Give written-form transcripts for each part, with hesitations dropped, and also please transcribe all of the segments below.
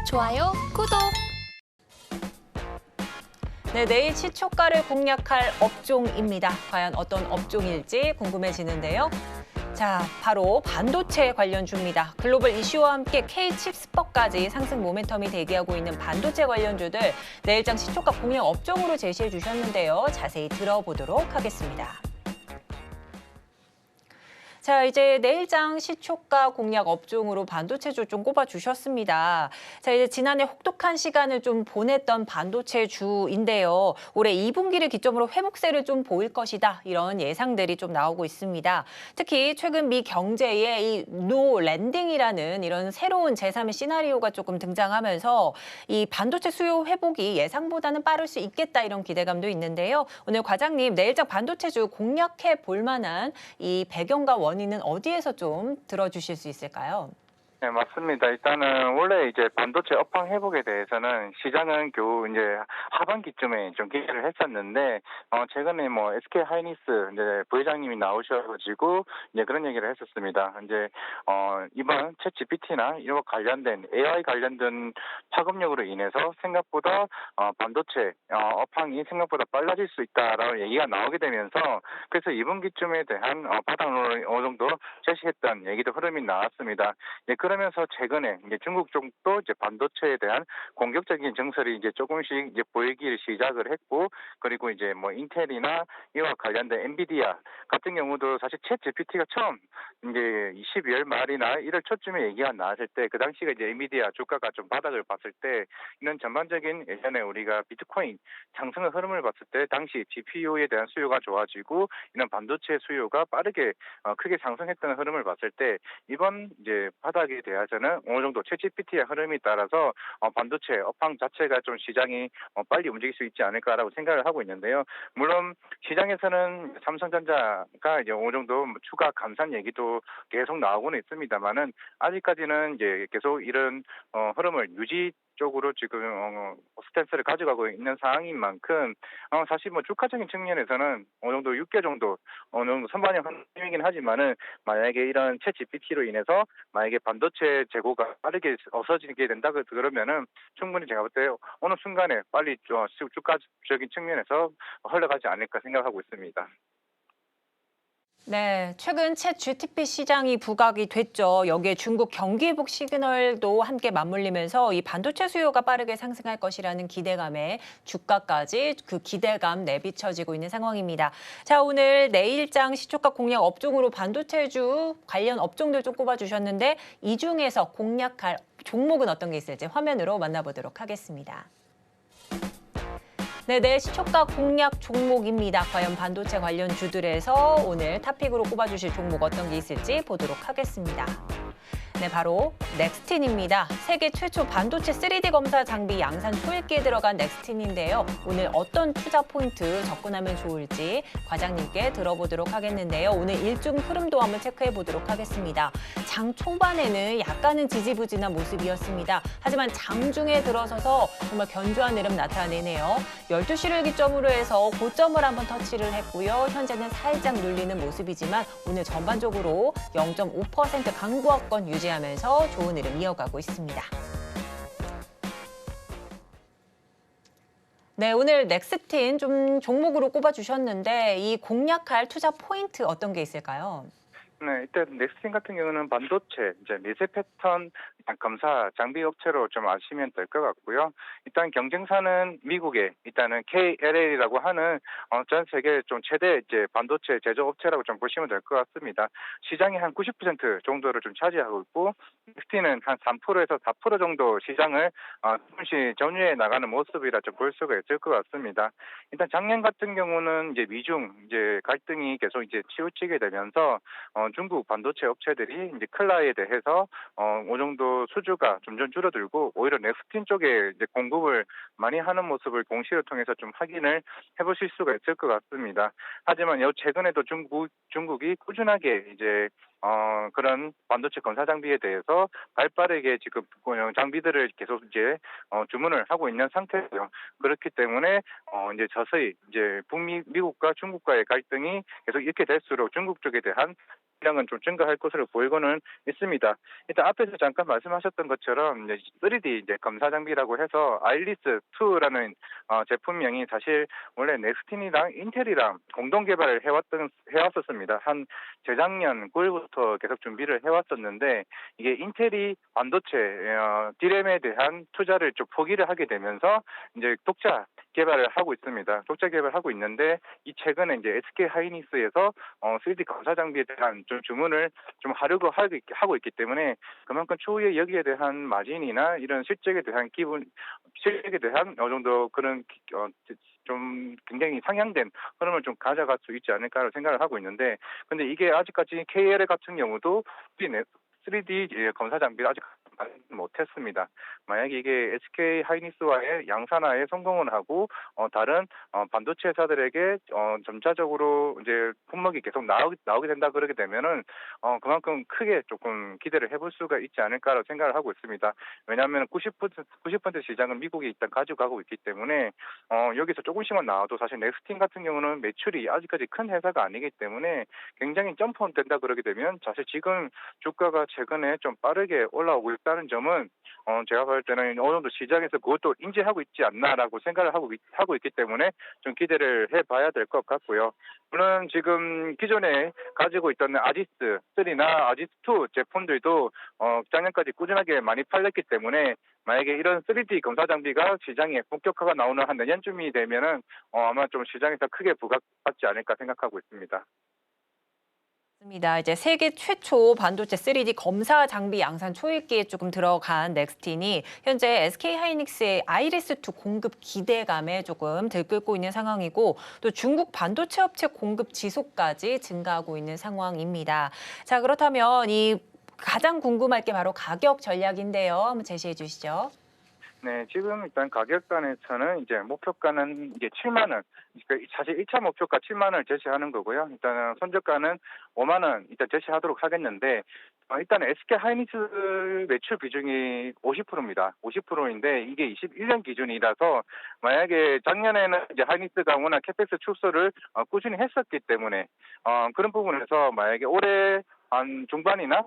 좋아요, 구독! 네, 내일 시초가를 공략할 업종입니다. 과연 어떤 업종일지 궁금해지는데요. 자, 바로 반도체 관련주입니다. 글로벌 이슈와 함께 K-칩스법까지 상승 모멘텀이 대기하고 있는 반도체 관련주들 내일장 시초가 공략 업종으로 제시해 주셨는데요. 자세히 들어보도록 하겠습니다. 자, 이제 내일장 시초가 공략 업종으로 반도체주 좀 꼽아주셨습니다. 자, 이제 지난해 혹독한 시간을 좀 보냈던 반도체주인데요. 올해 2분기를 기점으로 회복세를 좀 보일 것이다. 이런 예상들이 좀 나오고 있습니다. 특히 최근 미 경제에 이 노 랜딩이라는 이런 새로운 제3의 시나리오가 조금 등장하면서 이 반도체 수요 회복이 예상보다는 빠를 수 있겠다 이런 기대감도 있는데요. 오늘 과장님, 내일장 반도체주 공략해 볼 만한 이 배경과 원인은 어디에서 좀 들어주실 수 있을까요? 네, 맞습니다. 일단은 원래 이제 반도체 업황 회복에 대해서는 시장은 겨우 이제 하반기쯤에 좀 기대를 했었는데, 최근에 뭐 SK 하이닉스 이제 부회장님이 나오셔가지고 이제 그런 얘기를 했었습니다. 이제 이번 챗 GPT나 이와 관련된 AI 관련된 파급력으로 인해서 생각보다 반도체 업황이 생각보다 빨라질 수 있다라는 얘기가 나오게 되면서 그래서 2분기쯤에 대한 바닥을 어느 정도 제시했던 얘기도 흐름이 나왔습니다. 네, 그러면서 최근에 이제 중국 쪽도 이제 반도체에 대한 공격적인 정설이 이제 조금씩 이제 보이기 시작을 했고, 그리고 이제 뭐 인텔이나 이와 관련된 엔비디아 같은 경우도 사실 챗 GPT가 처음 이제 12월 말이나 1월 초쯤에 얘기가 나왔을 때 그 당시가 이제 엔비디아 주가가 좀 바닥을 봤을 때 이런 전반적인 예전에 우리가 비트코인 상승의 흐름을 봤을 때 당시 GPU에 대한 수요가 좋아지고 이런 반도체 수요가 빠르게 크게 상승했던 흐름을 봤을 때 이번 이제 바닥에 대해서는 어느 정도 챗GPT의 흐름이 따라서 반도체 업황 자체가 좀 시장이 빨리 움직일 수 있지 않을까라고 생각을 하고 있는데요. 물론 시장에서는 삼성전자가 이제 어느 정도 추가 감산 얘기도 계속 나오고는 있습니다만은 아직까지는 이제 계속 이런 흐름을 유지 쪽으로 지금 스탠스를 가져가고 있는 상황인 만큼 사실 뭐 주가적인 측면에서는 어느 정도 6개 정도 어느 정도 선반영 흐름이긴 하지만은 만약에 이런 챗 GPT로 인해서 만약에 반도체 재고가 빠르게 없어지게 된다 그러면은 충분히 제가 볼 때 어느 순간에 빨리 주가적인 측면에서 흘러가지 않을까 생각하고 있습니다. 네, 최근 챗 GTP 시장이 부각이 됐죠. 여기에 중국 경기 회복 시그널도 함께 맞물리면서 이 반도체 수요가 빠르게 상승할 것이라는 기대감에 주가까지 그 기대감 내비쳐지고 있는 상황입니다. 자, 오늘 내일장 시초가 공략 업종으로 반도체주 관련 업종들 좀 꼽아주셨는데 이 중에서 공략할 종목은 어떤 게 있을지 화면으로 만나보도록 하겠습니다. 네, 내 시초가 공략 종목입니다. 과연 반도체 관련 주들에서 오늘 탑픽으로 꼽아주실 종목 어떤 게 있을지 보도록 하겠습니다. 네, 바로 넥스틴입니다. 세계 최초 반도체 3D 검사 장비 양산 초읽기에 들어간 넥스틴인데요. 오늘 어떤 투자 포인트 접근하면 좋을지 과장님께 들어보도록 하겠는데요. 오늘 일중 흐름도 한번 체크해 보도록 하겠습니다. 장 초반에는 약간은 지지부진한 모습이었습니다. 하지만 장중에 들어서서 정말 견조한 흐름 나타내네요. 12시를 기점으로 해서 고점을 한번 터치를 했고요. 현재는 살짝 눌리는 모습이지만 오늘 전반적으로 0.5% 강보합권 유지하면서 좋은 흐름 이어가고 있습니다. 네, 오늘 넥스틴 좀 종목으로 꼽아주셨는데 이 공략할 투자 포인트 어떤 게 있을까요? 네, 일단 넥스틴 같은 경우는 반도체 이제 미세 패턴 검사 장비 업체로 좀 아시면 될 것 같고요. 일단 경쟁사는 미국의 일단은 KLA라고 하는 전 세계 좀 최대 이제 반도체 제조 업체라고 좀 보시면 될 것 같습니다. 시장의 한 90% 정도를 좀 차지하고 있고 넥스틴은 한 3%에서 4% 정도 시장을 조금씩 점유해 나가는 모습이라 좀 볼 수가 있을 것 같습니다. 일단 작년 같은 경우는 이제 미중 이제 갈등이 계속 이제 치우치게 되면서 중국 반도체 업체들이 이제 클라에 대해서 어느 정도 수주가 점점 줄어들고 오히려 넥스틴 쪽에 이제 공급을 많이 하는 모습을 공시를 통해서 좀 확인을 해보실 수가 있을 것 같습니다. 하지만 최근에도 중국이 꾸준하게 이제 그런 반도체 검사 장비에 대해서 발빠르게 지금 장비들을 계속 이제 주문을 하고 있는 상태고요. 그렇기 때문에 이제 서서히 이제 미국과 중국과의 갈등이 계속 이렇게 될수록 중국 쪽에 대한 물량은 좀 증가할 것으로 보이고는 있습니다. 일단 앞에서 잠깐 말씀하셨던 것처럼 이제 3D 이제 검사 장비라고 해서 아이리스 2라는 제품명이 사실 원래 넥스틴이랑 인텔이랑 공동 개발을 해왔었습니다. 한 재작년 9월부터 계속 준비를 해왔었는데 이게 인텔이 반도체 디램에 대한 투자를 좀 포기를 하게 되면서 이제 독자 개발을 하고 있습니다. 독자 개발하고 있는데 이 최근에 이제 SK 하이닉스에서 3D 검사 장비에 대한 좀 주문을 좀 하려고 하고 있기 때문에 그만큼 추후에 여기에 대한 마진이나 이런 실적에 대한 어느 정도 그런 좀 굉장히 상향된 흐름을 좀 가져갈 수 있지 않을까라는 생각을 하고 있는데, 근데 이게 아직까지 KL 같은 경우도 3D 검사 장비를 아직 못했습니다. 만약에 이게 SK 하이닉스와의 양산화에 성공을 하고 다른 반도체 회사들에게 점차적으로 이제 품목이 계속 나오게 된다 그러게 되면은 그만큼 크게 조금 기대를 해볼 수가 있지 않을까라고 생각을 하고 있습니다. 왜냐하면 90% 시장은 미국이 일단 가져가고 있기 때문에 여기서 조금씩만 나와도 사실 넥스틴 같은 경우는 매출이 아직까지 큰 회사가 아니기 때문에 굉장히 점프온 된다 그러게 되면 사실 지금 주가가 최근에 좀 빠르게 올라오고 있다는 점은 제가 볼 때는 어느 정도 시장에서 그것도 인지하고 있지 않나라고 생각을 하고 있기 때문에 좀 기대를 해봐야 될 것 같고요. 물론 지금 기존에 가지고 있던 아지스 3나 아지스 2 제품들도 작년까지 꾸준하게 많이 팔렸기 때문에 만약에 이런 3D 검사 장비가 시장에 본격화가 나오는 한 내년쯤이 되면은 아마 좀 시장에서 크게 부각받지 않을까 생각하고 있습니다. 맞습니다. 이제 세계 최초 반도체 3D 검사 장비 양산 초읽기에 조금 들어간 넥스틴이 현재 SK 하이닉스의 아이리스2 공급 기대감에 조금 들끓고 있는 상황이고 또 중국 반도체 업체 공급 지속까지 증가하고 있는 상황입니다. 자, 그렇다면 이 가장 궁금할 게 바로 가격 전략인데요. 한번 제시해 주시죠. 네, 지금 일단 가격단에서는 이제 목표가는 이게 7만 원. 그러니까 사실 1차 목표가 7만 원을 제시하는 거고요. 일단은 선저가는 5만 원 일단 제시하도록 하겠는데 일단 SK 하이닉스 매출 비중이 50%입니다. 50%인데 이게 21년 기준이라서 만약에 작년에는 이제 하이닉스가 워낙 캐펙스 축소를 꾸준히 했었기 때문에 그런 부분에서 만약에 올해 한 중반이나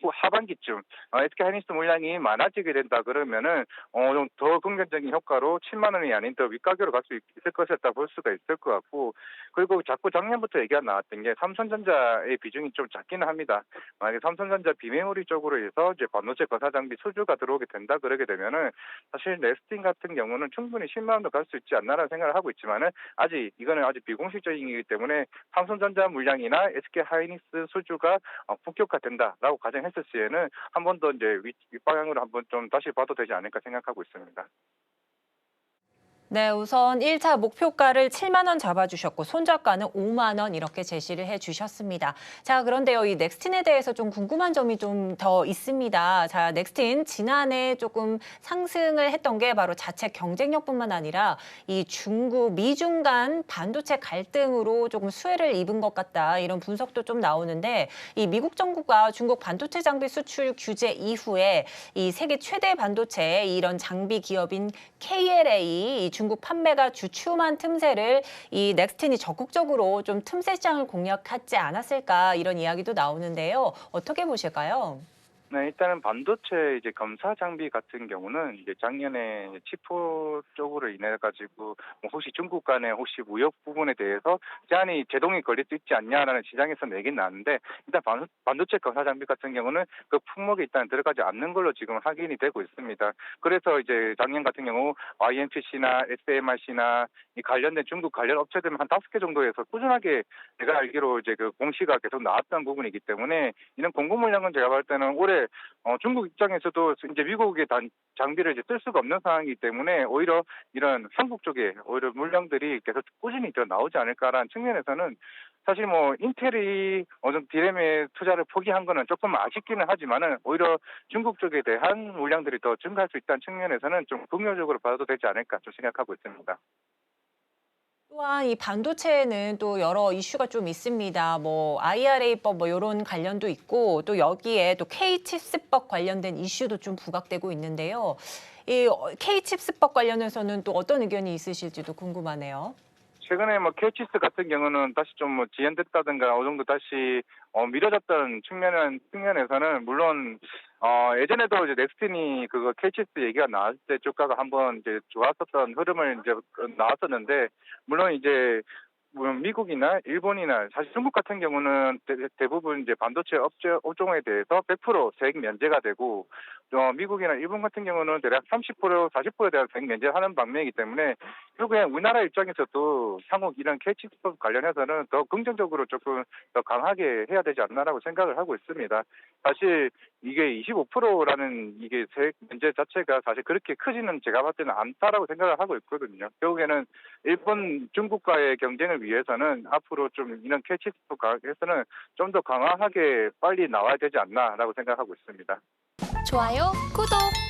하반기쯤 SK 하이닉스 물량이 많아지게 된다 그러면은 좀 더 긍정적인 효과로 7만 원이 아닌 더 윗가격으로 갈 수 있을 것이었다 볼 수가 있을 것 같고, 그리고 자꾸 작년부터 얘기가 나왔던 게 삼성전자의 비중이 좀 작기는 합니다. 만약에 삼성전자 비메모리 쪽으로 해서 이제 반도체 검사 장비 수주가 들어오게 된다 그러게 되면은 사실 넥스틴 같은 경우는 충분히 10만 원도 갈 수 있지 않나라는 생각을 하고 있지만은 이거는 아직 비공식적이기 때문에 삼성전자 물량이나 SK 하이닉스 수주가 본격화된다라고 가정했을 시에는 한 번 더 이제 윗방향으로 한번 좀 다시 봐도 되지 않을까 생각하고 있습니다. 네, 우선 1차 목표가를 7만 원 잡아주셨고 손절가는 5만 원 이렇게 제시를 해주셨습니다. 자, 그런데요, 이 넥스틴에 대해서 좀 궁금한 점이 좀 더 있습니다. 자, 넥스틴 지난해 조금 상승을 했던 게 바로 자체 경쟁력뿐만 아니라 이 중국, 미중 간 반도체 갈등으로 조금 수혜를 입은 것 같다 이런 분석도 좀 나오는데 이 미국 정부가 중국 반도체 장비 수출 규제 이후에 이 세계 최대 반도체 이런 장비 기업인 KLA 이 중국 판매가 주춤한 틈새를 이 넥스틴이 적극적으로 좀 틈새 시장을 공략하지 않았을까 이런 이야기도 나오는데요. 어떻게 보실까요? 네, 일단은 반도체 이제 검사 장비 같은 경우는 이제 작년에 치포 쪽으로 인해 가지고 혹시 중국 간의 혹시 무역 부분에 대해서 제한이 제동이 걸릴 수 있지 않냐라는 시장에서 얘기는 나왔는데, 일단 반도체 검사 장비 같은 경우는 그 품목에 일단 들어가지 않는 걸로 지금 확인이 되고 있습니다. 그래서 이제 작년 같은 경우 YMTC나 SMRC나 이 관련된 중국 관련 업체들은 한 5개 정도에서 꾸준하게 제가 알기로 이제 그 공시가 계속 나왔던 부분이기 때문에 이런 공급 물량은 제가 볼 때는 올해 중국 입장에서도 이제 미국의 장비를 이제 쓸 수가 없는 상황이기 때문에 오히려 이런 한국 쪽에 오히려 물량들이 계속 꾸준히 더 나오지 않을까라는 측면에서는 사실 뭐 인텔이 어느 정도 디램에 투자를 포기한 거는 조금 아쉽기는 하지만은 오히려 중국 쪽에 대한 물량들이 더 증가할 수 있다는 측면에서는 좀 긍정적으로 봐도 되지 않을까 좀 생각하고 있습니다. 또한 이 반도체에는 또 여러 이슈가 좀 있습니다. 뭐 IRA법 뭐 이런 관련도 있고 또 여기에 또 K칩스법 관련된 이슈도 좀 부각되고 있는데요. 이 K칩스법 관련해서는 또 어떤 의견이 있으실지도 궁금하네요. 최근에 뭐 KCS 같은 경우는 다시 좀 뭐 지연됐다든가 어느 정도 다시 미뤄졌던 측면에서는 물론 예전에도 이제 넥스틴이 그거 KCS 얘기가 나왔을 때 주가가 한번 이제 좋았었던 흐름을 이제 나왔었는데 물론 이제 미국이나 일본이나 사실 중국 같은 경우는 대부분 이제 반도체 업종에 대해서 100% 세액 면제가 되고 미국이나 일본 같은 경우는 대략 30% 40%에 대한 세액 면제하는 방면이기 때문에 결국엔 우리나라 입장에서도 향후 이런 캐치법 관련해서는 더 긍정적으로 조금 더 강하게 해야 되지 않나라고 생각을 하고 있습니다. 사실 이게 25%라는 이게 세액 면제 자체가 사실 그렇게 크지는 제가 봤을 때는 않다라고 생각을 하고 있거든요. 결국에는 일본, 중국과의 경쟁을 위해서는 앞으로 좀 이런 캐치법 가격에서는 좀 더 강화하게 빨리 나와야 되지 않나라고 생각하고 있습니다. 좋아요, 구독!